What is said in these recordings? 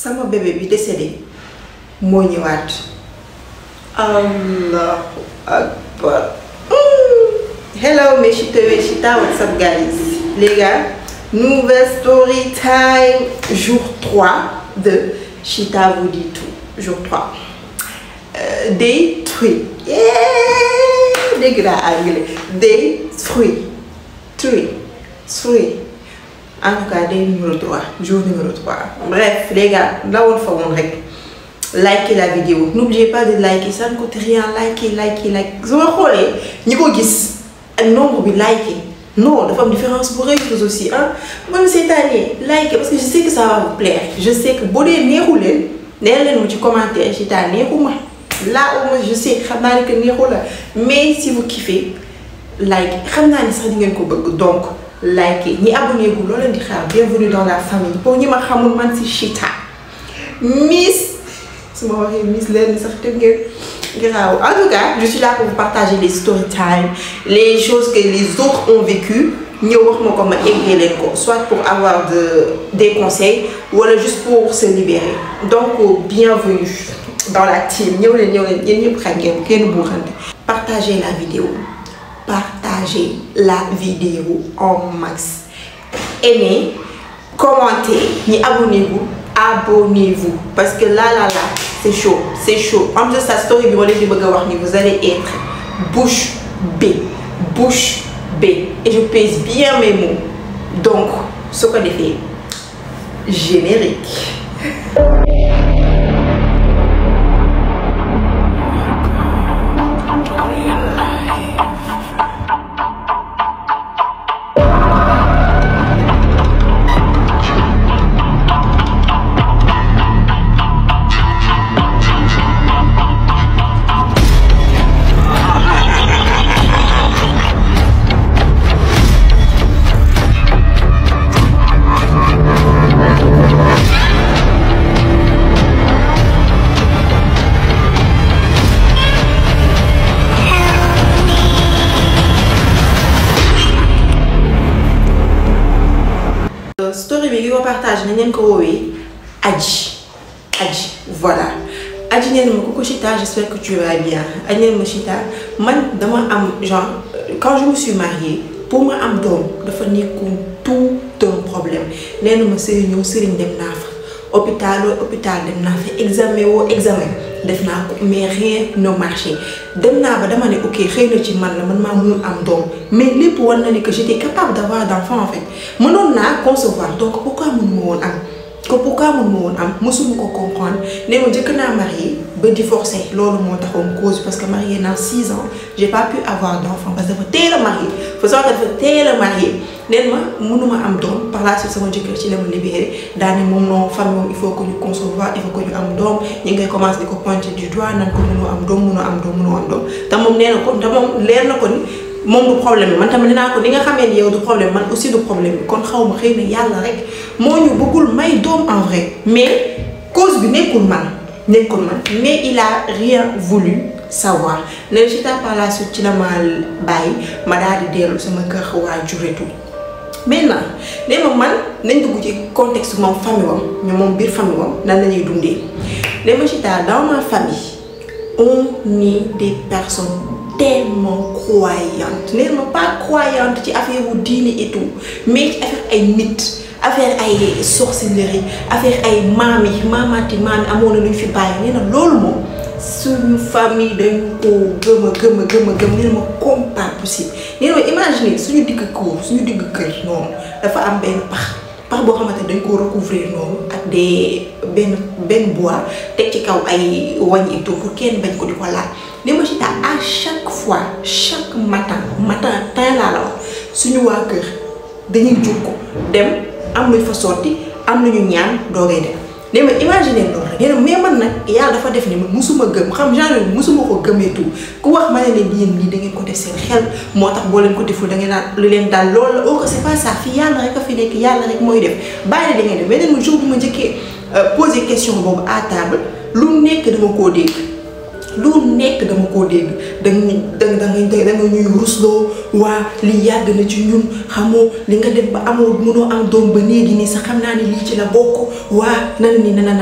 sama bébé bi décédé moo ñëwaat. Allahu akbar. Hello mes chita, what's up guys? Les gars, nouvelle story time, jour 3 de Chita vous dit tout. Jour 3. Day 3. Yeah! Dégg naa anglais. Day 3. 3. En tout cas, day numéro 3. Jour numéro 3. Bref, les gars, là on fait likez la vidéo. N'oubliez pas de liker, ça ne coûte rien. Likez. Vous voyez, ni ko gis ak nombre bi liker. Non, dafa am différence pour eux aussi. Hein? Même cette année, likez parce que je sais que ça va vous plaire. Je sais que boo dee neexu leen nee leen mu ci commentaire Chita neexuma. Là au moins je sais xam naa ne que neexu la mais si vous kiffez like xam naa ne sax di ngeen ko bëgg donc likez ñi abonné gu loo leen di xaar bienvenue dans la famille. Pour ñi ma xamul man si Chita Miss. En tout cas, je suis là pour vous partager les story time, les choses que les autres ont vécues. Soit pour avoir des conseils ou juste pour se libérer. Donc, bienvenue dans la team. Partagez la vidéo. Partagez la vidéo en max. Aimez, commentez, abonnez-vous. Abonnez-vous parce que là c'est chaud, en plus sa story bi vous allez être bouche bée et je pèse bien mes mots donc ce qu'on fait générique. Story bi ko partage nañ leen ko woowee Adji voilà Adji nee na ma coucou Chita, j'espère que tu vas bien. Adji nee na ma Chita man dama am genre quand je me suis mariée pour ma am doom dafa nekkoon tout un problème. Nee na ma sëriñ dem naa fa hôpital dem naa fa examen def naa ko mais rien ne marché dem naa ba dama ne ok xëy na ci man la man maa mënul am doom mais lépp war na ne que j'étais capable d'avoir d'enfant en fait mënoon naa concevoir donc pourquoi mënuma woon am mësuma ko comprendre ne ma njëkk naa marié ba divorcé loolu moo taxoon cause parce que marié naa 6 ans j'ai pas pu avoir d'enfant parce que dafa teel a marié faut savoir que dafa teel a marié neen ma mënuma am doom par la suite sama jëkkër ci la ma libéré daane moom non famille moom il faut que ñu concevoir il faut que ñu am doom ñi ngay commencé di ko pointer du doigt nan ko mënoo am doom te moom nee na ko te moom leer na ko ni moom du problème bi man tamit dinaa ko ni nga xamee ni yow du problème man aussi du problème bi kon xaw ma xëy na yàlla rek moo ñu bëggul may doom en vrai mais cause bi nekkul man mais il a rien voulu savoir ne Chita par la suite ci la ma bàyyi ma daal di dellu sama kër waajur et tout. Maintenant nee ma man nañ dugg ci contexte moom famille wam ñu moom biir famille wam nan la ñuy dundee nee ma Chita dans ma famille on est des personnes tellement croyantes nee ma pas croyantes ci affaire wu diine et tout mais ci affaire ay nit affaire ay sorcellerie affaire ay maamaati amoon na lu ñu fi bàyyi nee na loolu moom suñu famille dañu ko gëm nee na ma comme pas possible nee na ma imaginer suñu digg kër noonu dafa am benn pax boo xamante dañ ko recouvrir noonu ak des benn bois teg ci kaw ay wañ et tout pour kenn bañ ko di ko laal nee ma Chita à chaque matin laa la wax suñu waa kër dañuy jóg ko dem am luñ fa sotti am nañu ñaan doogay dem nee ma imaginer loolu rek nee na mais man nag yàlla dafa def ni man musuma gëm xam genre musuma ko gëmee tout ku wax ma ne leen yéen lii da ngeen ko def seen xel moo tax boo leen ko deful da ngeen naan lu leen daal loolu la que c'est pas ça fii yàlla rek a fi nekk yàlla rek mooy def bàyyi la da ngeen def beneen mu jour bu ma njëkkee poser question boobu à table lu nekk dama koo dégg lu nekk dama koo dégg da nga ñuy rusloo waa li yàgg na ci ñun xamoo li nga def ba amoo mënoo am doom ba léegi nii sax xam naa ne lii ci la bokk waa nana ni nana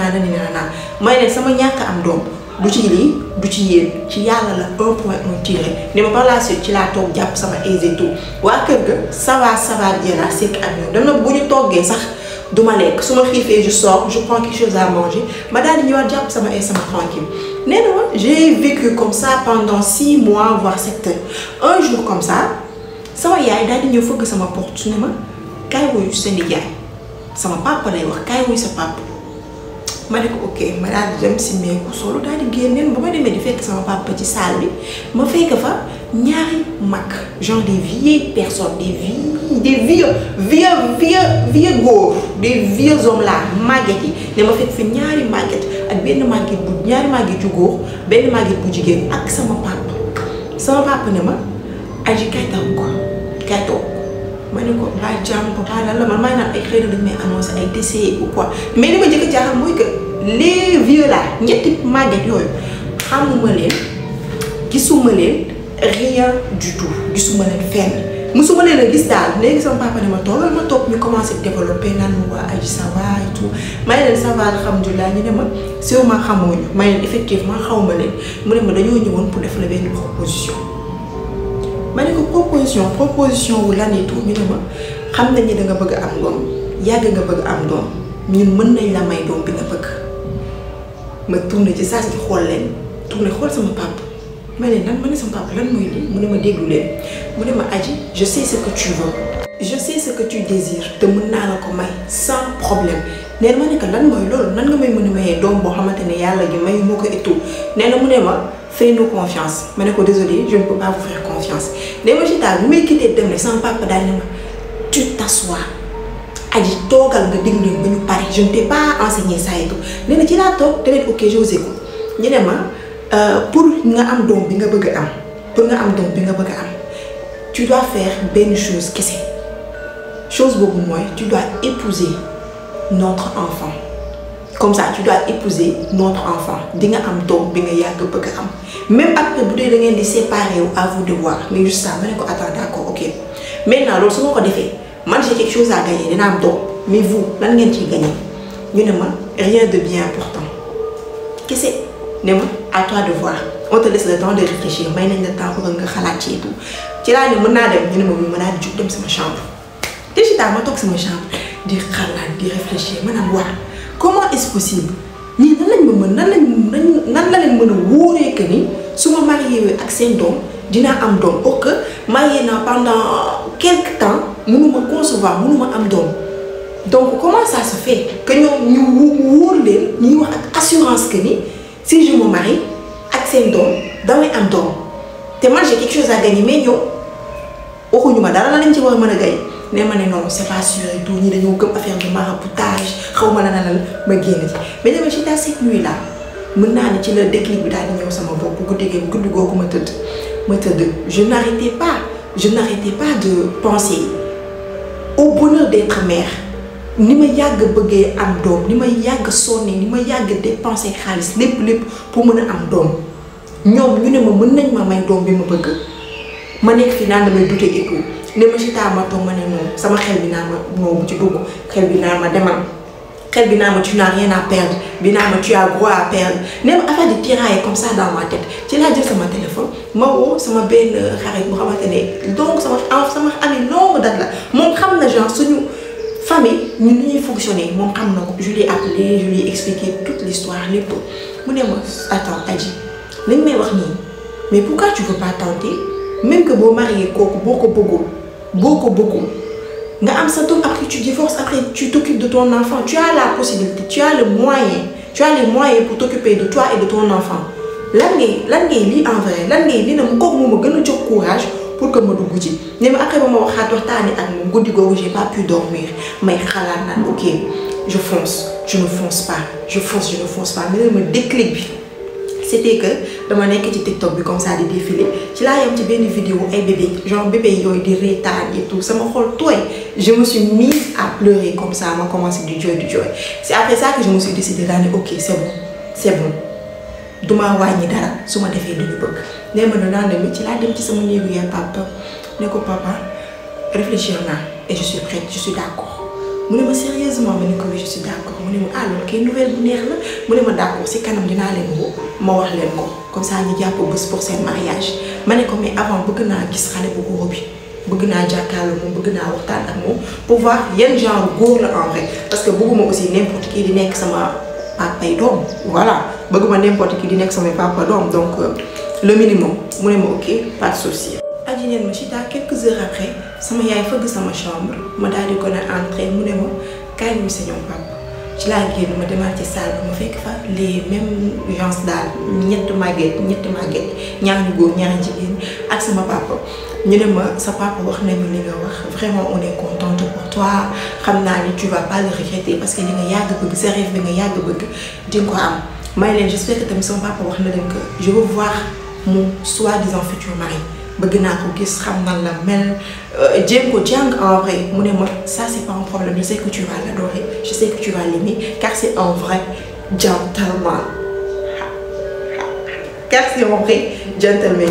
may ne sama ñàkk am doom du ci lii du ci yéen ci yàlla la 1 point 1 tiré ni ma par la suite ci laa toog jàpp sama aise et tout waa kër ga ça va bien la sekk ak ñoom dama bu ñu toggee sax duma lekk su ma xiifee je sors je prends quelque chose à manger ma daal di ñëwaat jàpp sama aise sama tranquille nee na ma j'ai vécu comme ça pendant 6 mois voire 7 ans un jour comme ça sama yaay daal di ñëw fëgg sama porte su ne ma kaay wuyu sa nijaay sama papa lay wax kaay wuyu sa papa ma ne ko ok ma daal di dem si meeku solo daal di génneen ba ma demee di fekk sama papa ci salle bi ma fekk fa ñaari mag genre des vieilles personnes des vieux góor des vieux hommes là màgget yi ne ma fekk fi ñaari màgget ak benn màgget bu ñaari màgget yu góor benn màgget bu jigéen ak sama papa ne ma aji kay taw ko kay toog ma ne ko ba jàmm papa lan la man maa ngi naan ay xëy na dañ may annoncé ay décès ou quoi mais li ma njëkk a jaaxal mooy que les vieux là ñetti màgget yooyu xamuma leen gisuma leen rien du tout gisuma leen fenn musuma leen a gis daal léegi sama papa ne ma toogal ma toog ñu commencé développé naan ma waa aji ça va et tout ma ne leen ça va alhamdulilah ñu ne ma sûrement xamuñu ma ne leen effectivement xawma leen mu ne ma dañoo ñëwoon pour def la benn proposition. ma ne ko proposition wu lan et tout ñu ne ma xam nañ ni da nga bëgg am doom yàgg nga bëgg am doom ñun mën nañ la may doom bi nga bëgg ma tourné ci saa si xool leen tourné xool sama papa ma ne lan ma ne sama papa lan mooy lii mu ne ma déglu leen mu ne ma aji je sais ce que tu veux je sais ce que tu désires te mën naa la ko may sans problème nee na ma ne ko lan mooy loolu nan nga may mën a mayee doom boo xamante ne yàlla gi mayu moo ko et tout nee na mu ne ma fais-nous confiance ma ne ko désolé je ne peux pas vous faire confiance nee ma Chita bu may quitté dem ne sama papa daal ne ma tu t'assois aji toogal nga déglu leen ba ñu pare je ne t'ai pas enseigné ça et tout nee na ci laa toog te leen ok je vous écoute ñu ne ma pour nga am doom bi nga bëgg a am pour nga am doom bi nga bëgg a am tu dois faire benn chose kese chose boobu mooy tu dois épouser notre enfant comme ça tu dois épouser notre enfant di nga am doom bi nga yàgg bëgg a am même après bu dee da ngeen di séparer wu à vous de voir mais juste ça ma ne ko attends d'accord ok maintenant loolu su ma ko defee man j'ai quelque chose à gagner dina am doom mais vous lan ngeen ciy gagner ñu ne ma rien de bien important kese ne ma à toi de voir on te laisse le temps de réfléchir may nañ le temps pour nga xalaat ci tout ci laa ne mën naa dem ñu ne ma mën naa jug dem sama chambre te ci ma toog sama chambre di xalaat di réfléchir maanaam waa comment est-ce possible ñii nan lañ ma mën nan la leen mën a wóoree que ni su ma marié ak seen doom dinaa am doom or que marié naa pendant quelque temps mënuma concevoir mënuma am doom donc comment ça se fait que ñoom ñu wóor leen ñuy wax ak assurance que ni si je me marie ak seen doom damay am doom te man j'ai quelque chose à gagner mais ñoom waxuñu ma dara la lañ ci war a mën a gagner ne ma ne non c'est pas sûr et tout ñi dañoo gëm affaire de maraboutage xaw ma la ma génn ci mais dama ci dans cette nuit là mën naa ne ci la déclic bi daal di ñëw sama bopp guddi googu ma tëdd je n'arrêtais pas de penser au bonheur d'être mère ni ma yàgg bëggee am doom ni ma yàgg sonné ni ma yàgg dépenser xaalis lépp pour mën a am doom ñoom ñu ne ma mën nañ ma may doom bi ma bëgg ma nekk fi naan damay douter et tout ne ma Chita ma toog ma ne non sama xel bi naa ma non bu ci dugg xel bi naa ma demal xel bi naa ma tu n'as rien à perdre bi naa ma tu as gros à perdre ne ma affaire de tirailler comme ça dans ma tête ci laa jël sama téléphone ma woo sama benn xarit bu xamante ne donc sama ami longue date la moom xam na genre suñu famille ñun ni ñuy fonctionner moom xam na ko je l'ai appelé je lui ai expliqué toute l'histoire lépp mu ne ma attends Adji lañ may wax nii mais pourquoi tu veux pas tenter même que boo marié kooku boo ko bëggul nga am sa doom après tu divorces après tu t'occupes de ton enfant tu as la possibilité tu as les moyens pour t'occuper de toi et de ton enfant lan ngay lii en vrai lan ngay lii nag kooku moom a gën a jox courage pour que ma dugg ci ne ma après ba ma waxtaanee ak moom guddi googu j'ai pas pu dormir may xalaat naan ok je fonce je ne fonce pas mais ma déclic bi c'était que dama nekk ci TikTok bi comme ça di défiler ci laa yam ci benn vidéo ay bébé genre bébé yooyu di reetaan et tout sama xol tooy je me suis mise à pleurer comme ça ma commencé di jooy c'est après ça que je me suis décidé daal ne ok c'est bon duma wàññi dara su ma defee duñu bëgg nee ma danaa dem ci laa dem ci sama néegu yaay papa ne ko papa réfléchir naa et je suis prête je suis d'accord mu ne ma sérieusement ma ne ko oui je suis d'accord mu ne ma ah loolu kay nouvelle bu neex la mu ne ma d'accord si kanam dinaa leen woo ma wax leen ko comme ça ñu jàpp bés pour seen mariage ma ne ko mais avant bëgg naa gis xale bu góor bi bëgg naa jàkkaarloo moom bëgg naa waxtaan ak moom pour voir yan genre góor la en vrai parce que bëgguma aussi n'importe qui di nekk sama papa yi doom voilà bëgguma n'importe qui di nekk sama papa doom donc le minimum mu ne ma ok pas de souci. aji neen ma Chita quelques heures après sama yaay fëgg sama chambre ma daal di ko ne entrer mu ne ma kaay ñu sa ñoom papa ci laa génn ma demaat ci salle bi ma fekk fa les mêmes gens daal ñetti màgget ñaar ñu góor ñaar jigéen ak sama papa ñu ne ma sa papa wax nañu li nga wax vraiment on est contente pour toi xam naa ni tu vas pas le regretter parce que li nga yàgg bëgg sa rêve bi nga yàgg bëgg di nga ko am may leen j'espère que tamit sama papa wax na leen que je veux voir mon soi-disant futur mari bëgg naa ko gis xam nan la mel jéem ko jàng en vrai mu ne ma ça c'est pas un problème je sais que tu vas l'adorer je sais que tu vas l'aimer car c'est un vrai gentleman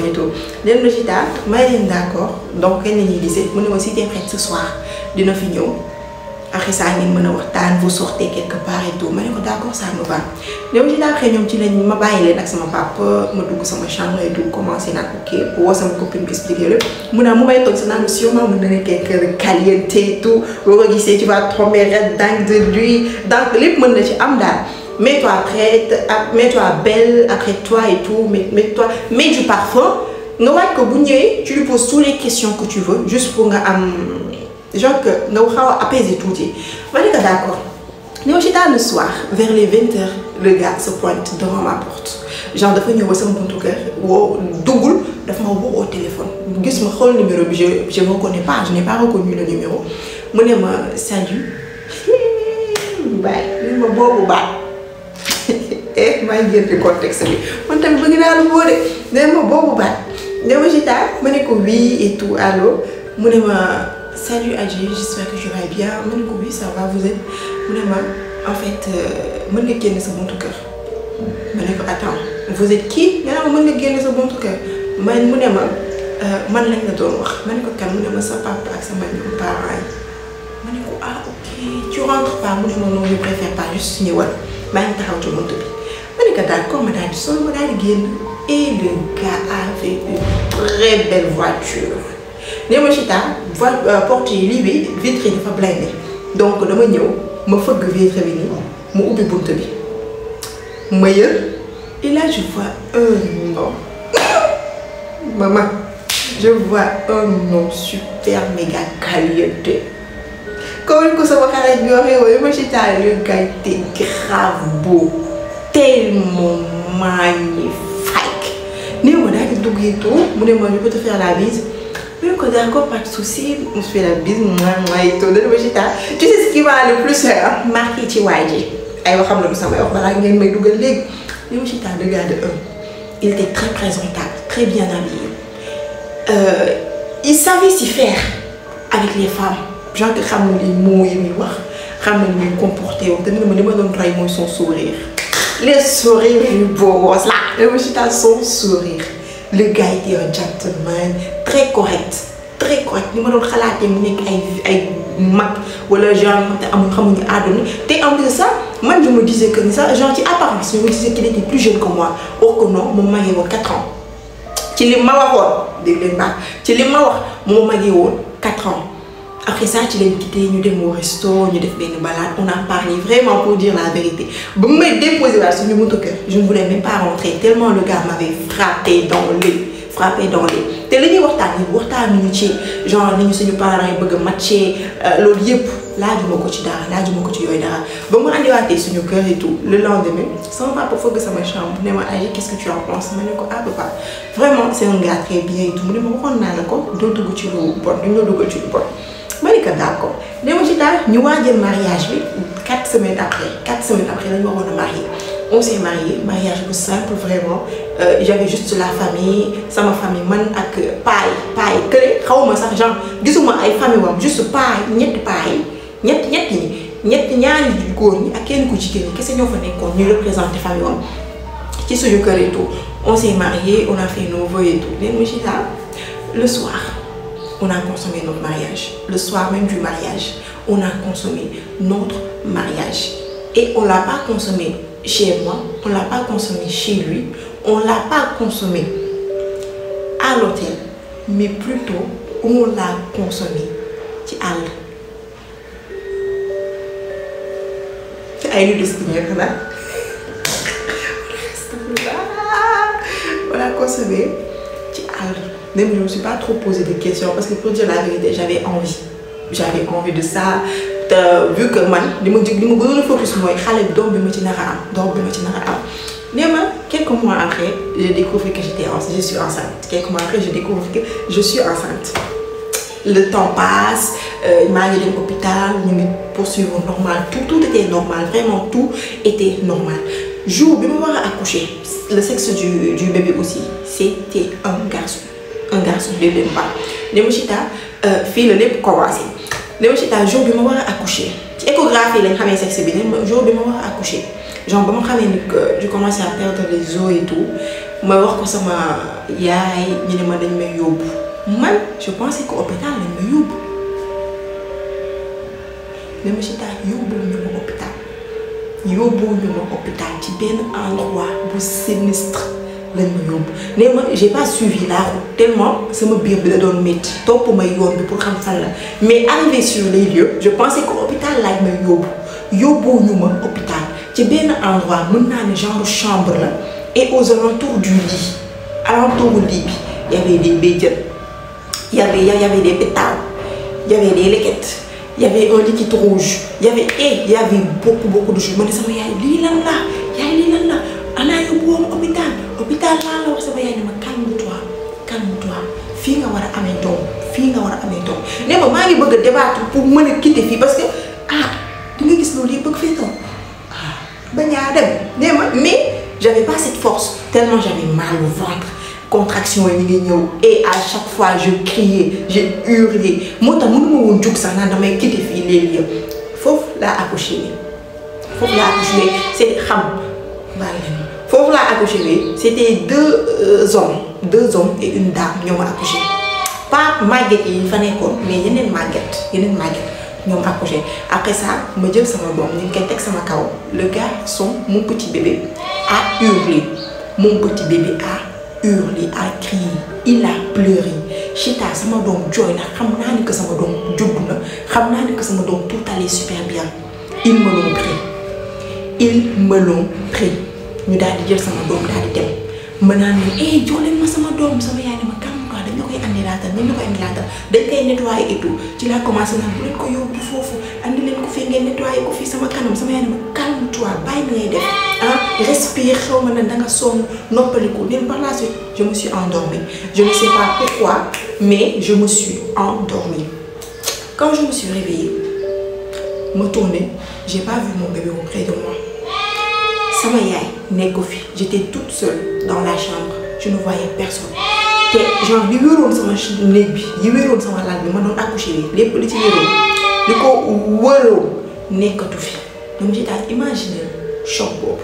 et tout leen ma Chita may leen d'accord donc kañ la ñuy gisee mu ne ma si t'es prête ce soir dina fi ñëw après ça ngeen mën a waxtaan vous sortez quelque part et tout ma ne ko d'accord ça me va léegi Chita après ñoom ci lañ ma bàyyi leen ak sama papa ma dugg sama chambre et tout commencé naa ok pour woo sama copine bi expliquer lépp mu ne mu may toog si naan sûrement mën na nekk kër caliente et tout boo ko gisee tu vas tomber dingue de lui donc lépp mën na ci am daal. Mets-toi prête, mets-toi belle après toi et tout, mets du parfum. Tu lui poses toutes les questions que tu veux, juste pour genre que nous apaiser tout. Je suis d'accord. Le soir, vers les 20h, le gars se pointe devant ma porte. Genre, il y a un cœur, double, il y au téléphone. Je me le numéro, je ne reconnais pas, je n'ai pas reconnu le numéro. Je me salut. Bye. Je me bye. maa ngi génn contexte bi man tamit bëgg naa la boo de nee ma boobu baat ne ma Chita ma ne ko oui et tout allo mu ne ma salut Adji j'espère que tu vas bien ma ne ko oui ça va vous êtes mu ne ma en fait mën nga génn sa buntu kër ma ne ko attends vous êtes qui nga ne ma mën nga génn sa buntu kër man mu ne ma man lañ la doon wax ma ne ko kan mu ne ma sa papa ak sama ñoom parents yi ma ne ko ah ok tu rentres pas mu ne ma non je préfère pas juste ñëwal maa ngi taxaw ci buntu bi. ma ne ko d'accord ma daal di sol ma daal di génn et le gars avait une très belle voiture nee ma Chita porte yi lii bi vitre yi dafa blindé donc dama ñëw ma fëgg vitre bi nii mu ubbi bunt bi ma yër et là je vois un nom maman je vois un nom super méga caliente comme ko sama xarit bi waxee woon ma Chita le gars était grave beau tellement magnifique. Né on a tout ghetto, mon je peux te faire la bise. Mais d'accord, pas de souci, on se fait la bise, moi et tout. Tu sais ce qui va le plus marquer Chiwaji. Aïe, on va ça va voilà, il me double leg. Mais moi j'étais un gars de il était très présentable, très bien habillé. Il savait s'y faire avec les femmes. Genre que xam les mots yi muy wax, xam ni muy comporter, te ne ma doon ray mooy son sourire. Les sourires du beau gosse là, le Chita son sourire. Le gars était un gentleman, très correct. Ni ma doon xalaatee mu nekk ay mag wala genre xamuñu àdduna te en plus de ça man je me disais que ça genre ci apparence je me disais qu'il était plus jeune que moi or que non moom magee woon 4 ans ci li ma waxoon dégg leen baax ci li ma wax moom magee woon 4 ans. Après ça, tu l'as quitté, nous sommes au resto, nous avons fait une balade, on a parlé vraiment pour dire la vérité. Je me déposé là sur mon cœur, je ne voulais même pas rentrer tellement le gars m'avait frappé dans l'œil. Te li ñuy waxtaan genre ni ñu suñu parents yi bëgg matcher loolu yëpp laajuma ko ci dara laajuma ko ci yooyu dara ba mu andiwaatee suñu kër et tout le lendemain sama papa fëgg sama chambre ne ma Adji qu'est-ce que tu en penses ma ne ko ah papa vraiment c'est un gars très bien et tout mu ne ma waxoon naa la ko doo dugg ci lu bon duñ la duggal ci lu bon ma ne ko d'accord ne ma ci daal ñu waajal mariage bi 4 semaines après lañu waroon a marier on s'est marié, mariage simple vraiment. J'avais juste la famille, sama famille, man ak paay que xawma sax genre gisuma ay famille wam juste paay ñetti paay ñaari góor ñi ak kenn ku jigéen ñi kese ñoo fa nekkoon ñuy représenter famille wam ci suñu kër et tout on s'est marié, on a fait nos vœux et tout léegi mu Chita le soir on a consommé notre mariage le soir même du mariage on a consommé notre mariage et on l'a pas consommé chez moi, on l'a pas consommé chez lui, on l'a pas consommé à l'hôtel, mais plutôt on l'a consommé ci àll. ay lu des xanaa on l'a consommé ci àll. Même je me suis pas trop posé de questions parce que pour dire la vérité j'avais envie de ça. Vu que man li ma gënoon a focus mooy xale bi doom bi ma ci nar a am nee ma quelques mois après je découvre que je suis enceinte quelques mois après je découvre que je suis enceinte le temps passe maa ngi dem hôpital ñu ngi poursuivre normal tout était normal vraiment tout était normal jour bi ma war a accoucher le sexe du bébé aussi c'était un garçon bébé ba ne ma Chita fii la lépp commencé. léegi Chita jour bi ma war a accoucher ci échographie lañ xamee sexe bi ne jour bi ma war a accoucher genre ba ma xamee ni que je commençais à perdre les os et tout ma wax ko sama yaay ñu ne ma dañ may yóbbu man je pensais que hôpital lañ may yóbbu léegi Chita yóbbuwuñu ma hôpital ci benn endroit bu sinistre lañ ma yóbbu nee ma j'ai pas suivi la route tellement sama biir bi la doon métti topp may yoon bi pour xam fan la mais arrivé sur les lieux je pensais que hôpital laaj may yóbbuwuñu ma hôpital ci benn endroit mën naa ne genre chambre la et aux alentours du lit alentour lit bi y avait des béjjën y avait des pétales y avait des lequettes y avait un liquide rouge y avait beaucoup de choses ma ne sama yaay lii lan la ana yóbbu woon hôpital laa la wax sama yaay ne ma calme-toi fii nga war a amee doom nee ma maa ngi bëgg a débattre pour mën a quitter fii parce que di nga gis loolu yëpp bëgg fee toog bañaa dem nee ma mais j'avais pas cette force tellement j'avais mal au ventre contraction yi ngi ñëw et à chaque fois je criais j'ai hurlé moo tax mënuma woon jug sax naan damay quitter fii léegi yëpp foofu laa accouché c'est xam foofu laa accouché c'était deux hommes et une dame ñoo ma accouché pas màgget yi fa nekkoon mais yeneen màgget ñoo ma accouché après ça ma jël sama doom ñu ngi koy teg sama kaw le garçon mon petit bébé a hurlé a crié il a pleuré Chita sama doom jooy na xam naa ni que sama doom judd na xam naa ni que sama doom tout allait super bien ils me l'ont pris ñu daal di jël sama doom daal di dem ma naan leen jox leen ma sama doom sama yaay ne ma calme-toi dañ la koy andilaatal dañ koy nettoyer et tout ci laa commencé naan bu leen ko yóbbu foofu andi leen ko fii ngeen nettoyer ko fii sama kanam sama yaay ne ma calme-toi bàyyi na ngay def respire xaw ma ne da nga sonn noppaliku leen par la suite je me suis endormie je ne sais pas pourquoi mais je me suis endormie quand je me suis réveillée me tourner j'ai pas vu mon bébé auprès de moi. sama yaay nekk ko fi j'étais toute seule dans la chambre je ne voyais personne te genre li wéeroon sama néeg bi yi wéeroon sama lal bi ma doon accoucher bi lépp li ci wéeroon li ko wëroon nekkatu fi donc j'ai daal imaginer choc boobu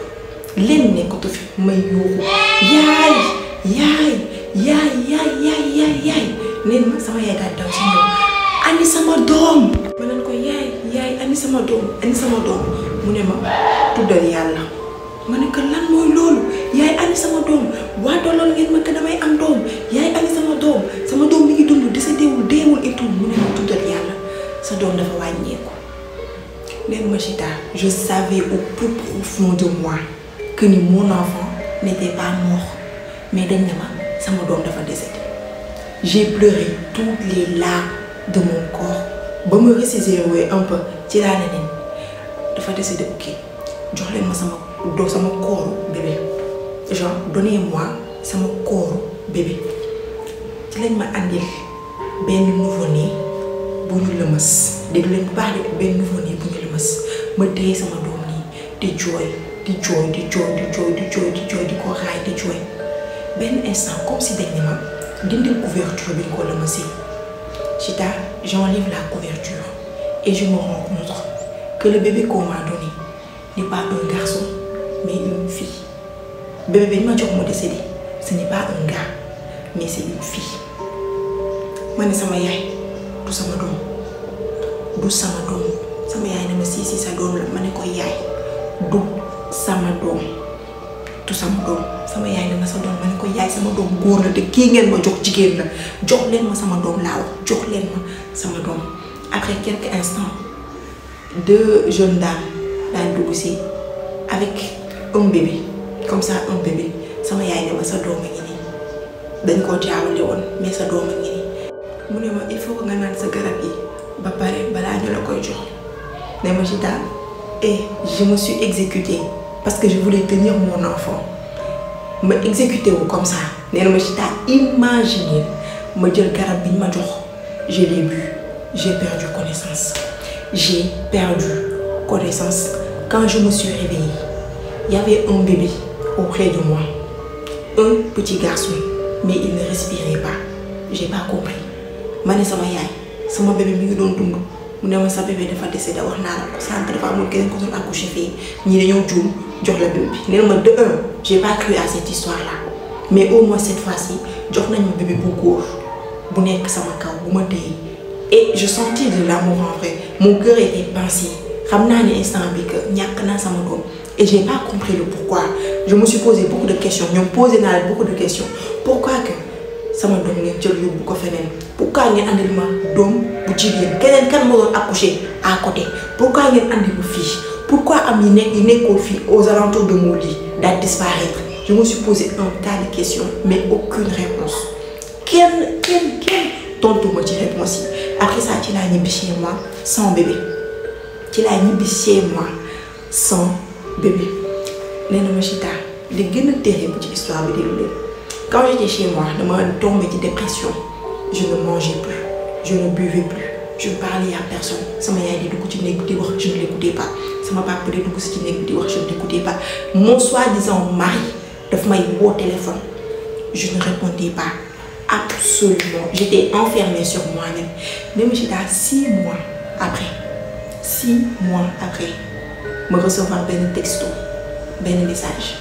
leen nekkatu fi may yuuxu yaay leen ma sama yaay daal daw si ñoom ani sama doom ma naan ko yaay ani sama doom mu ne ma tuddal yàlla ma ne que lan mooy loolu yaay ani sama doom waataloon ngeen ma que damay am doom yaay ani sama doom mi ngi dund deewul et tout mu ne ma tuddal yàlla sa doom dafa wàññeeku. léegi ma Chita je savais au plus profond de moi que ni mon enfant n'était pas mort mais dañ ne ma sama doom dafa décédé. J'ai pleuré toutes les larmes de mon corps ba ma ressaisir un peu ci laa ne leen dafa décédé ok jox leen ma sama kooru bébé genre donnez-moi sama kooru bébé ci lañ ma andil benn nouveau-né bu ñu lëmës dégg leen bu baax de benn nouveau-né bu ñu lëmës ma téye sama doom nii di jooy di ko raay di jooy benn instant comme si dañ ne ma dindil couverture bi ñu ko lëmësee Chita j'enlève la couverture et je me rends compte que le bébé qu'on m'a donné n'est pas un garçon mais une fille bébé bi ñu ma jox moo décédé ce n'est pas un gars mais c'est une fille ma ne sama yaay du sama doom sama yaay ne ma si sa doom la ma ne ko yaay du sama doom sama yaay ne ma sa doom ma ne ko yaay sama doom góor la te kii ngeen ma jox jigéen la jox leen ma sama doom laa wax jox leen ma sama doom. Après quelques instants, 2 jeunes dames daan dugg si avec un bébé comme ça un bébé sama yaay ne ma sa doom a ngi nii dañ koo jaawale woon mais sa doom a ngi nii mu ne ma il faut que nga naan sa garab yi ba pare balaa ñu la koy jox ne ma Chita et je me suis exécutée parce que je voulais tenir mon enfant ma exécuté wu comme ça nee na ma Chita imaginer ma jël garab bi ñu ma jox je l'ai bu. J'ai perdu connaissance. Quand je me suis réveillée, il y avait un bébé auprès de moi. Un petit garçon, mais il ne respirait pas. J'ai pas compris. Mané sama yaay, sama bébé mi ngi doon dund. Mu ne ma sa bébé dafa décédé wax naa la ko sànq dafa amoon keneen ko doon accouché fii ñii dañoo juum jox la bébé bi. Nee na ma de un, j'ai pas cru à cette histoire-là. Mais au moins cette fois-ci, jox nañ ma bébé bu góor bu nekk sama kaw bu ma téye. Et je sentis de l'amour en vrai. Mon cœur était pincé. Et j'ai pas compris le pourquoi. Je me suis posé beaucoup de questions. Je me posé beaucoup de questions. Pourquoi que ça m'a donné beaucoup de pourquoi il y a un homme qui a accouché à côté? Pourquoi il y a une fille? Pourquoi il y a une fille aux alentours de mon lit d'être disparaître? Je me suis posé un tas de questions, mais aucune réponse. Quelle tonton m'a dit réponse? Après ça, tu l'as mis chez moi sans bébé. Tu l'as mis chez moi sans bébé. Néna Chita, les gën terrible ci histoire bi déroulé. Quand j'étais chez moi, je me tombé de dépression. Je ne mangeais plus, je ne buvais plus, je ne parlais à personne. Sama yaay di dugg ci néeg di wax, je ne l'écoutais pas. Sama papa di dugg ci néeg di wax, je ne l'écoutais pas. Mon soi-disant mari daf may woo téléphone. Je ne répondais pas. Absolument. J'étais enfermée sur moi-même. Même j'étais à 6 mois après, me recevoir un texto, un message.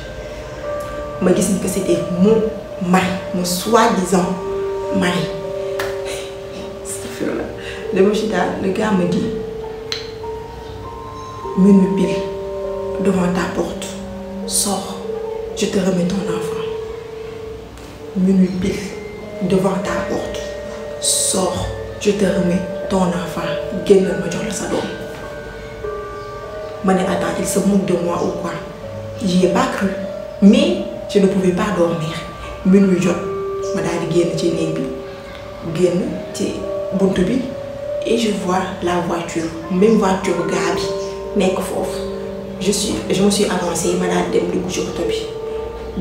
Je me dis que c'était mon mari, mon soi-disant mari. Le gars me dit, minuit pile, devant ta porte, sors, je te remets ton enfant. Minuit pile. Devant ta porte, sors, je te remets ton enfant. Génnal ma jox la sa doom. Ma ne attends, il se moque de moi ou quoi? J'y ai pas cru, mais je ne pouvais pas dormir. Minuit jot, ma daal di génn ci néeg bi, génn ci buntu bi et je vois la voiture, même voiture gars bi nekk foofu. Je me suis avancée, ma daal dem dugg ci oto bi.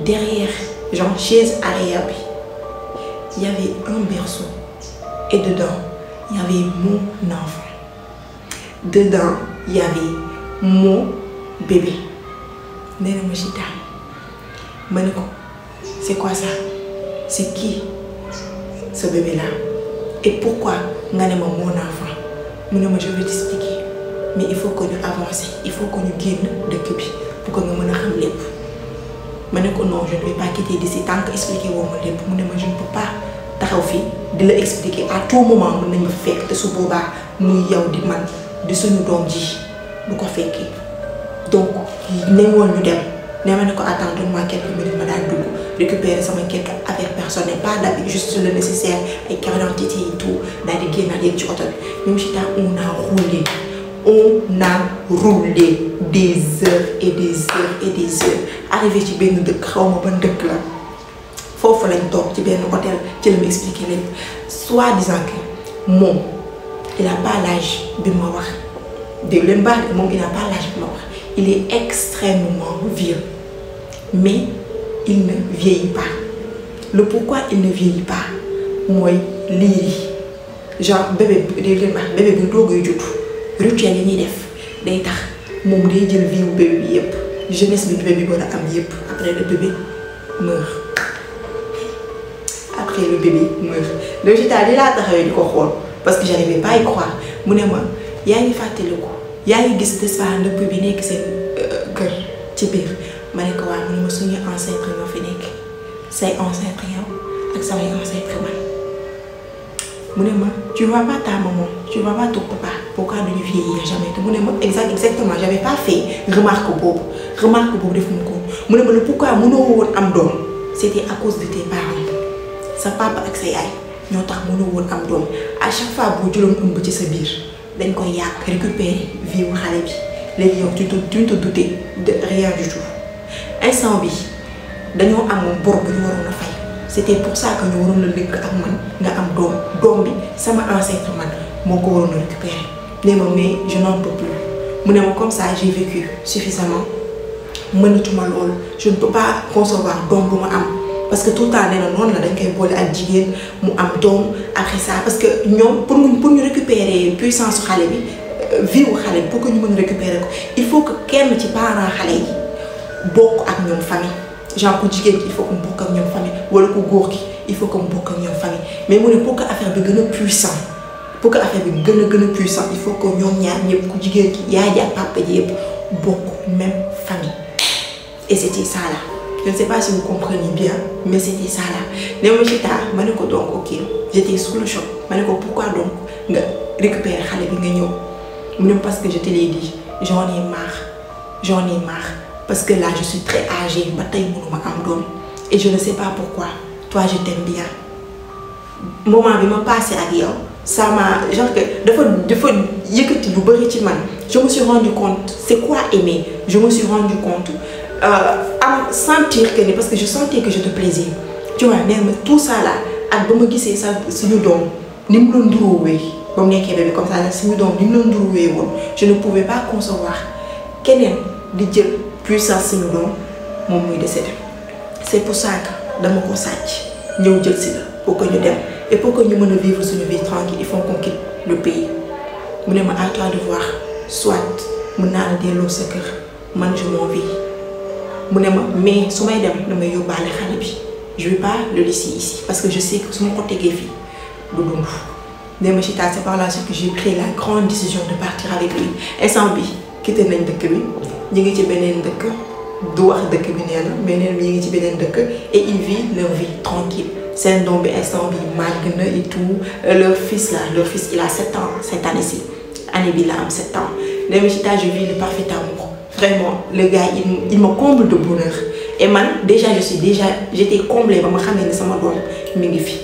Derrière, genre chaise arrière bi. Il y avait un berceau et dedans, il y avait mon enfant. Dedans, il y avait mon bébé. Néna Chita, Maniko, c'est quoi ça? C'est qui ce bébé-là? Et pourquoi nga ne ma mon enfant? Je vais t'expliquer. Mais il faut que nous avancions, il faut que nous guidons de Cubi pour que nous sachions lépp. Je dis non, je ne vais pas quitter d'ici tant qu'expliquer au monde. Je ne peux pas expliquer à tout moment. Je ne peux pas su boobaa muy yow di man di suñu doom ji du ko fekkee donc ne woon ñu dem ne ma ne ko attendre moi quelques minutes ma daal dugg récupérer sama quelques affaires personnelles pas d'habits juste le nécessaire ay carte d'identité et tout daal di génnaat yéeg ci oto bi même si on a roulé des heures et des heures et des heures arrivé ci benn dëkk xaw ma ban dëkk la foofu lañ toog ci benn hôtel ci la ma expliqué lépp soit disant que moom il n'a pas l'âge de ma wax dégg leen baax de moom il n'a pas l'âge de ma wax il est extrêmement vieux mais il ne vieillit pas. Le pourquoi il ne vieillit pas mooy liir yi genre bébé dégg leen baax bébé bu doogay judd rituel yi ñuy def day tax moom day jël vie wu bébé bi yépp jeunesse bi bébé bi war a am yépp après le bébé meurt. Après le bébé meurt. Donc j'étais allée là taxawee di ko xool parce que j'arrivais pas à y croire mu ne ma yaa ngi fàttaliku yaa ngi gis n'est-ce pas nëbb bi nekk seen kër ci biir ma ne ko waa mu ne ma suñuy ancêtre ñoo fi nekk say ancêtre yow ak samay ancêtre man mu ne ma tu vois pas ta maman tu vois pas ton papa pourquoi duñu vieillir jamais te mu ne ma exactement j'avais pas fait remarque boobu defuma ko mu ne ma le pourquoi mënoo woon am doom c'était à cause de tes parents sa papa ak sa yaay ñoo tax mënoo woon am doom à chaque fois boo jëloon ëmb ci sa biir dañ koy yàq récupérer vie wu xale bi léegi yow tu ne te doutais de rien du tout instant bi dañoo amoon bor bu ñu waroon a fay c'était pour ça que ñu waroon a lëkk ak man nga am doom bi sama ancêtre man moo ko waroon a récupérer nee ma mais je n'en peux plus mu ne ma comme ça j'ai vécu suffisamment mënatuma loolu je ne peux pas concevoir doom bu ma am parce que tout le temps nee na noonu la dañ koy boole ak jigéen mu am doom après ça parce que ñoom pour ñu récupérer puissance su xale bi vie wu xale bi pour que ñu mën a récupérer ko il faut que kenn ci parents xale yi bokk ak ñoom famille genre ku jigéen ki il faut que mu bokk ak ñoom famille wala ku góor ki il faut que mu bokk ak ñoom famille mais mu ne pour que affaire bi gën a puissant il faut que ñoom ñaar ñëpp ku jigéen ki yaay ji ak papa ji yëpp bokk même famille et c'était ça là. Je ne sais pas si vous comprenez bien, mais c'était ça là. Némochita, je me dis donc, ok, j'étais sous le choc. Je me dis pourquoi donc récupérer le parce que je te l'ai dit, j'en ai marre. Parce que là, je suis très âgée, et je ne sais pas pourquoi. Toi, je t'aime bien. Moment où je me passe à Guillaume, ça m'a. Genre que, je me suis rendu compte, c'est quoi aimer? Je me suis rendu compte. À sentir que parce que je sentais que je te plaisais tu vois tout ça là ak bama gissé ça suñu dom nim lo nduroowé bam nekké bébé comme ça suñu dom nim lo nduroowé won je ne pouvais pas concevoir kenen di jël puissance suñu dom mom muy décédé c'est pour ça que dama ko sacc ñew jël ci la pour que ñu dem et pour que ñu mëna vivre suñu vie tranquille il faut qu'on quitte le pays mu ne ma à toi de voir soit mën na la délo sa kër man je m'en vais mais si je ne vais pas le laisser ici parce que je sais que mon côté est fi c'est par la suite que j'ai pris la grande décision de partir avec lui instant bi quitter nañ dëkk bi ñi ngi ci beneen dëkk du wax dëkk bi nee na mais nee na ñi ngi ci beneen dëkk et ils vivent leur vie tranquille seen doom bi instant bi màgg na et tout leur fils il a 7 ans cette année-ci année bi la am 7 ans je vis le parfait amour. Vraiment, le gars, il me comble de bonheur. Et man, j'étais comblée, je me suis dit,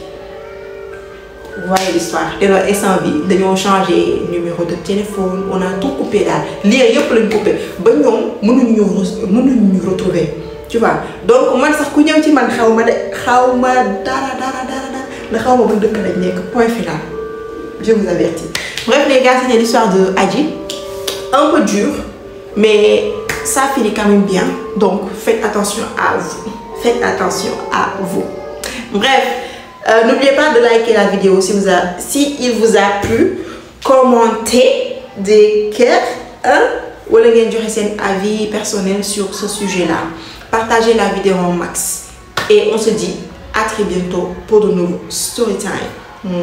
vous voyez l'histoire. Et là, ils ont changé le numéro de téléphone, on a tout coupé là. Lire, il y a plein de coupé. Nous nous retrouver. Tu vois? Donc, moi, ça fait que point final. Je vous avertis. Bref, les gars, c'était l'histoire de Adji. Un peu dur. Mais ça finit quand même bien. Donc, faites attention à vous. Bref, n'oubliez pas de liker la vidéo si il vous a plu. Commentez des cœurs. Ou le avis personnel sur ce sujet-là. Partagez la vidéo en max. Et on se dit à très bientôt pour de nouveaux story time.